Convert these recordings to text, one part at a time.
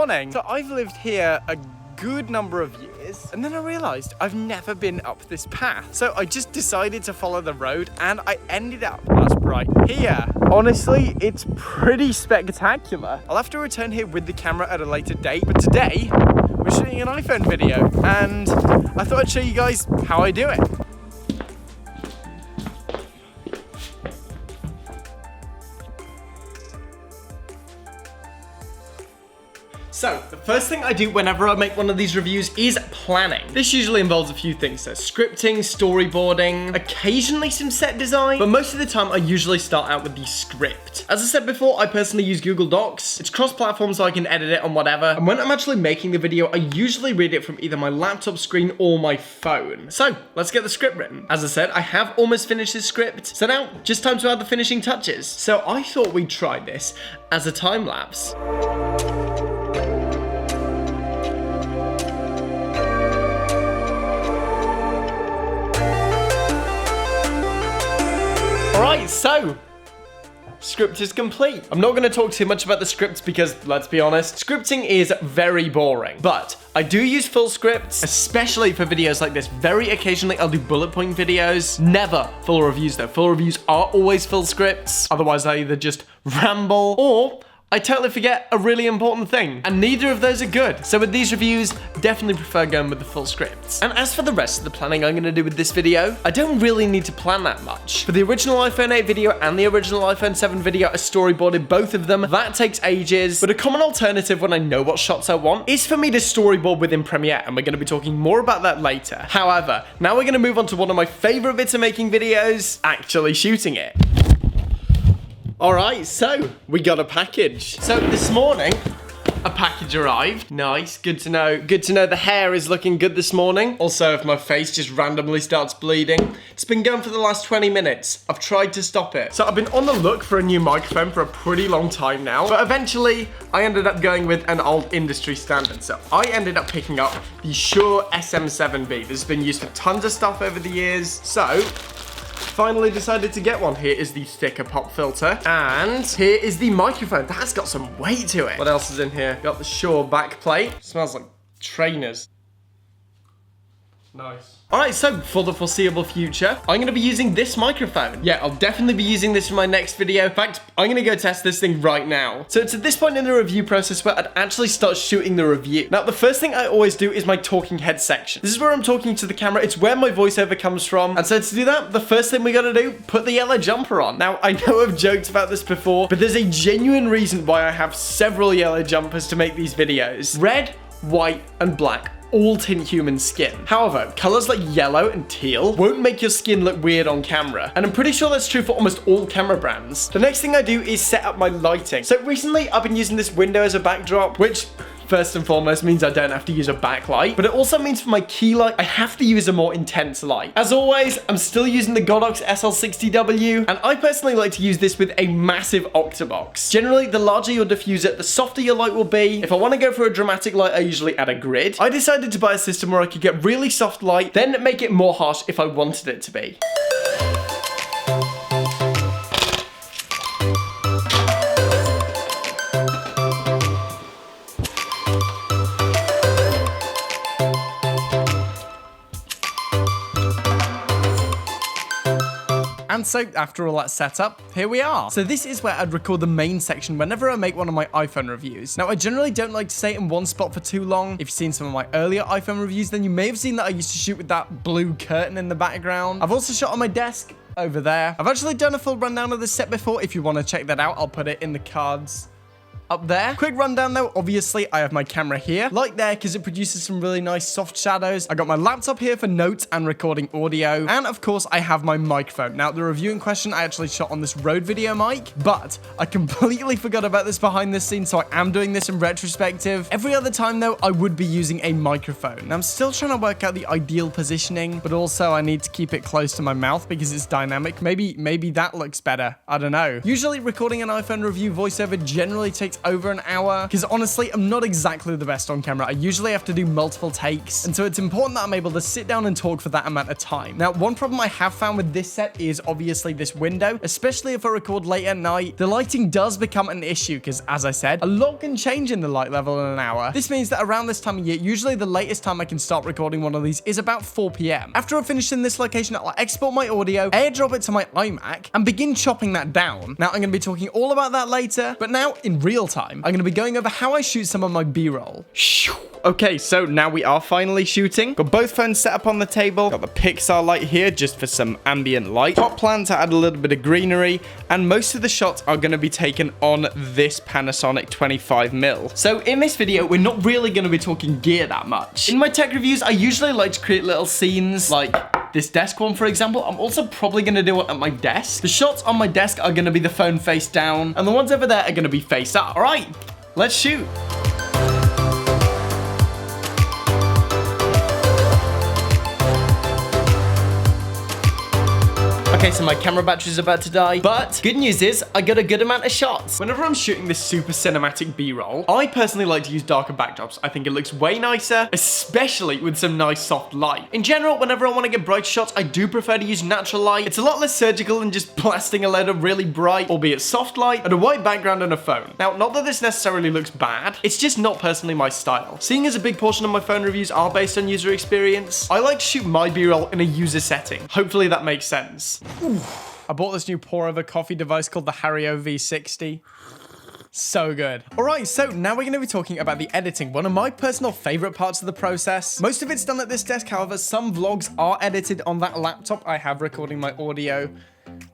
morning. So I've lived here a good number of years, and then I realized I've never been up this path. So I just decided to follow the road, and I ended up, that's right, here. Honestly, it's pretty spectacular. I'll have to return here with the camera at a later date, but today we're shooting an iPhone video, and I thought I'd show you guys how I do it. So, the first thing I do whenever I make one of these reviews is planning. This usually involves a few things, so scripting, storyboarding, occasionally some set design, but most of the time I usually start out with the script. As I said before, I personally use Google Docs. It's cross-platform so I can edit it on whatever, and when I'm actually making the video, I usually read it from either my laptop screen or my phone. So, let's get the script written. As I said, I have almost finished this script, so now, just time to add the finishing touches. So I thought we'd try this as a time-lapse. Alright, so, script is complete. I'm not going to talk too much about the scripts because, let's be honest, scripting is very boring. But I do use full scripts, especially for videos like this. Very occasionally, I'll do bullet point videos. Never full reviews though. Full reviews are always full scripts. Otherwise, I either just ramble or I totally forget a really important thing, and neither of those are good. So with these reviews, definitely prefer going with the full scripts. And as for the rest of the planning I'm gonna do with this video, I don't really need to plan that much. For the original iPhone 8 video and the original iPhone 7 video, I storyboarded both of them. That takes ages, but a common alternative when I know what shots I want is for me to storyboard within Premiere, and we're gonna be talking more about that later. However, now we're gonna move on to one of my favorite bits of making videos, actually shooting it. Alright, so we got a package. So this morning, a package arrived. Nice, good to know. Good to know the hair is looking good this morning. Also, if my face just randomly starts bleeding, it's been going for the last 20 minutes. I've tried to stop it. So I've been on the look for a new microphone for a pretty long time now, but eventually I ended up going with an old industry standard. So I ended up picking up the Shure SM7B. This has been used for tons of stuff over the years. So finally decided to get one. Here is the thicker pop filter, and here is the microphone. That's got some weight to it. What else is in here? Got the Shure back plate. Smells like trainers. Nice. Alright, so for the foreseeable future, I'm going to be using this microphone. Yeah, I'll definitely be using this for my next video. In fact, I'm going to go test this thing right now. So it's at this point in the review process where I'd actually start shooting the review. Now, the first thing I always do is my talking head section. This is where I'm talking to the camera. It's where my voiceover comes from. And so to do that, the first thing we got to do, put the yellow jumper on. Now, I know I've joked about this before, but there's a genuine reason why I have several yellow jumpers to make these videos. Red, white, and black all tint human skin. However, colors like yellow and teal won't make your skin look weird on camera, and I'm pretty sure that's true for almost all camera brands. The next thing I do is set up my lighting. So recently I've been using this window as a backdrop, which first and foremost means I don't have to use a backlight, but it also means for my key light, I have to use a more intense light. As always, I'm still using the Godox SL60W, and I personally like to use this with a massive octabox. Generally, the larger your diffuser, the softer your light will be. If I want to go for a dramatic light, I usually add a grid. I decided to buy a system where I could get really soft light, then make it more harsh if I wanted it to be. And so, after all that setup, here we are. So this is where I'd record the main section whenever I make one of my iPhone reviews. Now, I generally don't like to stay in one spot for too long. If you've seen some of my earlier iPhone reviews, then you may have seen that I used to shoot with that blue curtain in the background. I've also shot on my desk over there. I've actually done a full rundown of this set before. If you want to check that out, I'll put it in the cards up there. Quick rundown though, obviously I have my camera here, like there, because it produces some really nice soft shadows. I got my laptop here for notes and recording audio, and of course I have my microphone. Now the review in question I actually shot on this Rode VideoMic, but I completely forgot about this behind the scenes, so I am doing this in retrospective. Every other time though, I would be using a microphone. Now I'm still trying to work out the ideal positioning, but also I need to keep it close to my mouth because it's dynamic. Maybe that looks better. I don't know. Usually recording an iPhone review voiceover generally takes takes over an hour, because honestly, I'm not exactly the best on camera. I usually have to do multiple takes, and so it's important that I'm able to sit down and talk for that amount of time. Now, one problem I have found with this set is obviously this window, especially if I record late at night. The lighting does become an issue, because as I said, a lot can change in the light level in an hour. This means that around this time of year, usually the latest time I can start recording one of these is about 4 p.m. After I've finished in this location, I'll export my audio, airdrop it to my iMac, and begin chopping that down. Now, I'm going to be talking all about that later, but now in real time, I'm going to be going over how I shoot some of my B-roll. Okay, so now we are finally shooting. Got both phones set up on the table. Got the Pixar light here just for some ambient light. Top plan to add a little bit of greenery, and most of the shots are going to be taken on this Panasonic 25mm. So in this video, we're not really going to be talking gear that much. In my tech reviews, I usually like to create little scenes like this desk one, for example. I'm also probably going to do it at my desk. The shots on my desk are going to be the phone face down, and the ones over there are going to be face up. All right, let's shoot. Okay, so my camera battery's about to die, but good news is I got a good amount of shots. Whenever I'm shooting this super cinematic B-roll, I personally like to use darker backdrops. I think it looks way nicer, especially with some nice soft light. In general, whenever I want to get bright shots, I do prefer to use natural light. It's a lot less surgical than just blasting a load of really bright, albeit soft light, and a white background and a phone. Now, not that this necessarily looks bad, it's just not personally my style. Seeing as a big portion of my phone reviews are based on user experience, I like to shoot my B-roll in a user setting. Hopefully that makes sense. I bought this new pour-over coffee device called the Helios V60. So good. All right, so now we're going to be talking about the editing, one of my personal favorite parts of the process. Most of it's done at this desk, however, some vlogs are edited on that laptop I have recording my audio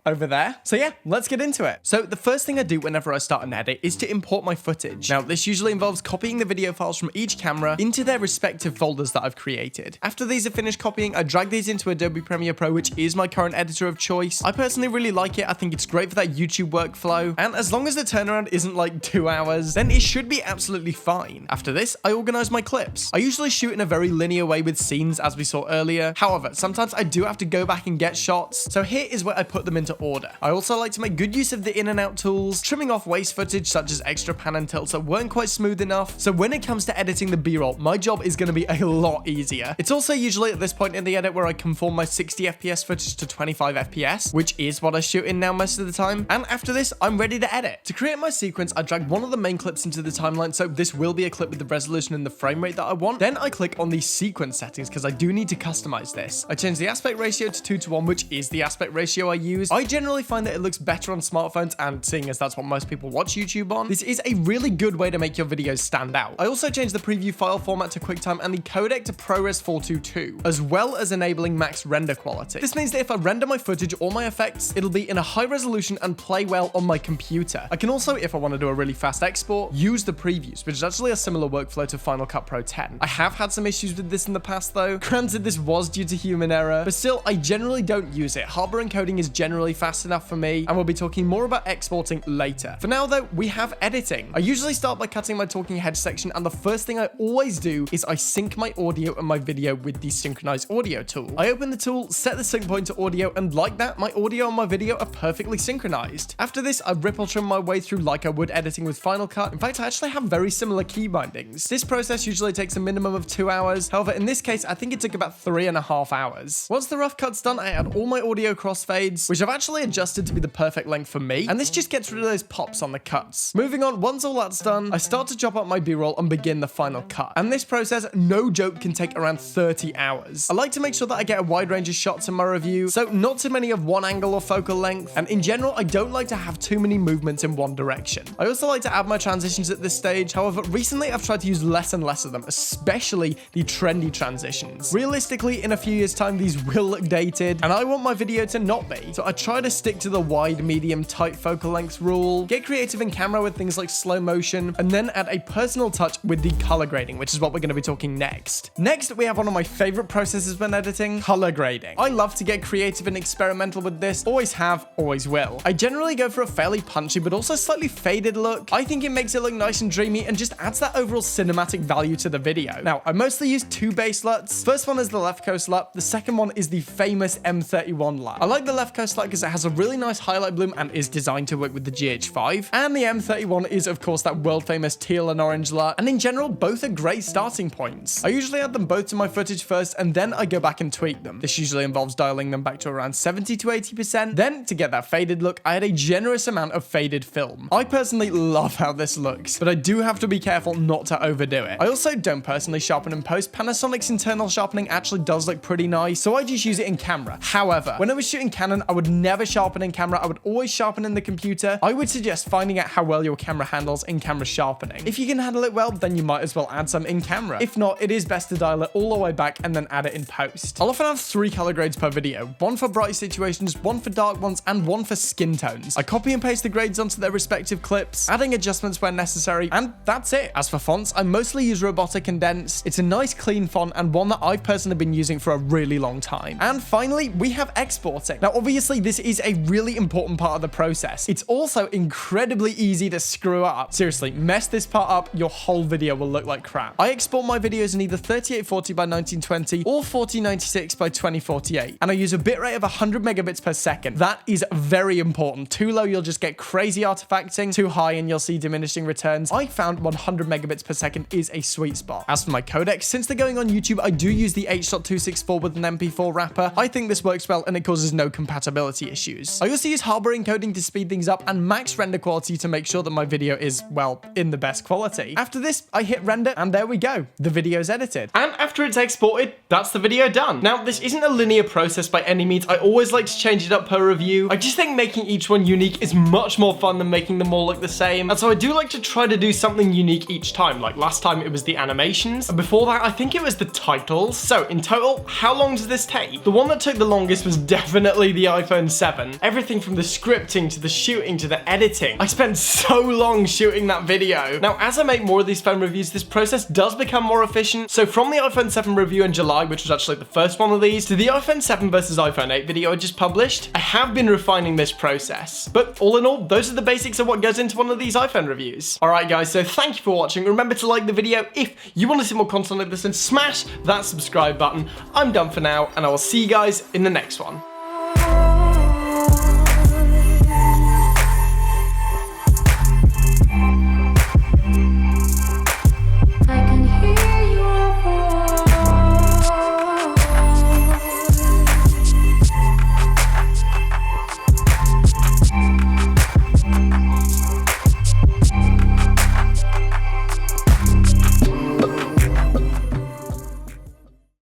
over there. So yeah, let's get into it. So the first thing I do whenever I start an edit is to import my footage. Now, this usually involves copying the video files from each camera into their respective folders that I've created. After these are finished copying, I drag these into Adobe Premiere Pro, which is my current editor of choice. I personally really like it. I think it's great for that YouTube workflow. And as long as the turnaround isn't like 2 hours, then it should be absolutely fine. After this, I organize my clips. I usually shoot in a very linear way with scenes, as we saw earlier. However, sometimes I do have to go back and get shots. So here is where I put them into order. I also like to make good use of the in and out tools, trimming off waste footage such as extra pan and tilts that weren't quite smooth enough. So when it comes to editing the B-roll, my job is going to be a lot easier. It's also usually at this point in the edit where I conform my 60 FPS footage to 25 FPS, which is what I shoot in now most of the time. And after this, I'm ready to edit. To create my sequence, I drag one of the main clips into the timeline, so this will be a clip with the resolution and the frame rate that I want. Then I click on the sequence settings because I do need to customize this. I change the aspect ratio to 2:1, which is the aspect ratio I use. I generally find that it looks better on smartphones, and seeing as that's what most people watch YouTube on, this is a really good way to make your videos stand out. I also changed the preview file format to QuickTime and the codec to ProRes 422, as well as enabling max render quality. This means that if I render my footage or my effects, it'll be in a high resolution and play well on my computer. I can also, if I want to do a really fast export, use the previews, which is actually a similar workflow to Final Cut Pro 10. I have had some issues with this in the past though. Granted, this was due to human error, but still, I generally don't use it. Hardware encoding is generally fast enough for me, and we'll be talking more about exporting later. For now though, we have editing. I usually start by cutting my talking head section, and the first thing I always do is I sync my audio and my video with the synchronize audio tool. I open the tool, set the sync point to audio, and like that, my audio and my video are perfectly synchronized. After this, I ripple trim my way through like I would editing with Final Cut. In fact, I actually have very similar key bindings. This process usually takes a minimum of 2 hours. However, in this case, I think it took about 3.5 hours. Once the rough cut's done, I add all my audio crossfades, which I've actually adjusted to be the perfect length for me, and this just gets rid of those pops on the cuts. Moving on, once all that's done, I start to chop up my B-roll and begin the final cut. And this process, no joke, can take around 30 hours. I like to make sure that I get a wide range of shots in my review, so not too many of one angle or focal length, and in general, I don't like to have too many movements in one direction. I also like to add my transitions at this stage. However, recently I've tried to use less and less of them, especially the trendy transitions. Realistically, in a few years' time, these will look dated, and I want my video to not be, so I try to stick to the wide, medium, tight focal length rule, get creative in camera with things like slow motion, and then add a personal touch with the color grading, which is what we're going to be talking next. Next, we have one of my favorite processes when editing, color grading. I love to get creative and experimental with this, always have, always will. I generally go for a fairly punchy but also slightly faded look. I think it makes it look nice and dreamy and just adds that overall cinematic value to the video. Now, I mostly use two base LUTs. First one is the LEFTCOAST LUT, the second one is the famous M31 LUT. I like the LEFTCOAST first like because it has a really nice highlight bloom and is designed to work with the GH5. And the M31 is of course that world famous teal and orange LUT, and in general both are great starting points. I usually add them both to my footage first and then I go back and tweak them. This usually involves dialing them back to around 70 to 80%. Then to get that faded look, I add a generous amount of faded film. I personally love how this looks, but I do have to be careful not to overdo it. I also don't personally sharpen in post. Panasonic's internal sharpening actually does look pretty nice, so I just use it in camera. However, when I was shooting Canon, I would never sharpen in camera. I would always sharpen in the computer. I would suggest finding out how well your camera handles in-camera sharpening. If you can handle it well, then you might as well add some in camera. If not, it is best to dial it all the way back and then add it in post. I'll often have 3 color grades per video, one for bright situations, one for dark ones, and one for skin tones. I copy and paste the grades onto their respective clips, adding adjustments where necessary, and that's it. As for fonts, I mostly use Robotic Condensed. It's a nice clean font and one that I've personally been using for a really long time. And finally, we have exporting. Now, obviously, this is a really important part of the process. It's also incredibly easy to screw up. Seriously, mess this part up, your whole video will look like crap. I export my videos in either 3840 by 1920 or 4096 by 2048, and I use a bitrate of 100 megabits per second. That is very important. Too low, you'll just get crazy artifacting. Too high, and you'll see diminishing returns. I found 100 megabits per second is a sweet spot. As for my codecs, since they're going on YouTube, I do use the H.264 with an MP4 wrapper. I think this works well and it causes no compatibility issues. I also use Harbor encoding to speed things up and max render quality to make sure that my video is, well, in the best quality. After this, I hit render and there we go. The video's edited. And after it's exported, that's the video done. Now, this isn't a linear process by any means. I always like to change it up per review. I just think making each one unique is much more fun than making them all look the same. And so I do like to try to do something unique each time. Like last time it was the animations, and before that I think it was the titles. So in total, how long does this take? The one that took the longest was definitely the iPhone 7. Everything from the scripting to the shooting to the editing. I spent so long shooting that video. Now, as I make more of these phone reviews, this process does become more efficient. So from the iPhone 7 review in July, which was actually the first one of these, to the iPhone 7 versus iPhone 8 video I just published, I have been refining this process. But all in all, those are the basics of what goes into one of these iPhone reviews. Alright guys, so thank you for watching. Remember to like the video if you want to see more content like this and smash that subscribe button. I'm done for now, and I will see you guys in the next one.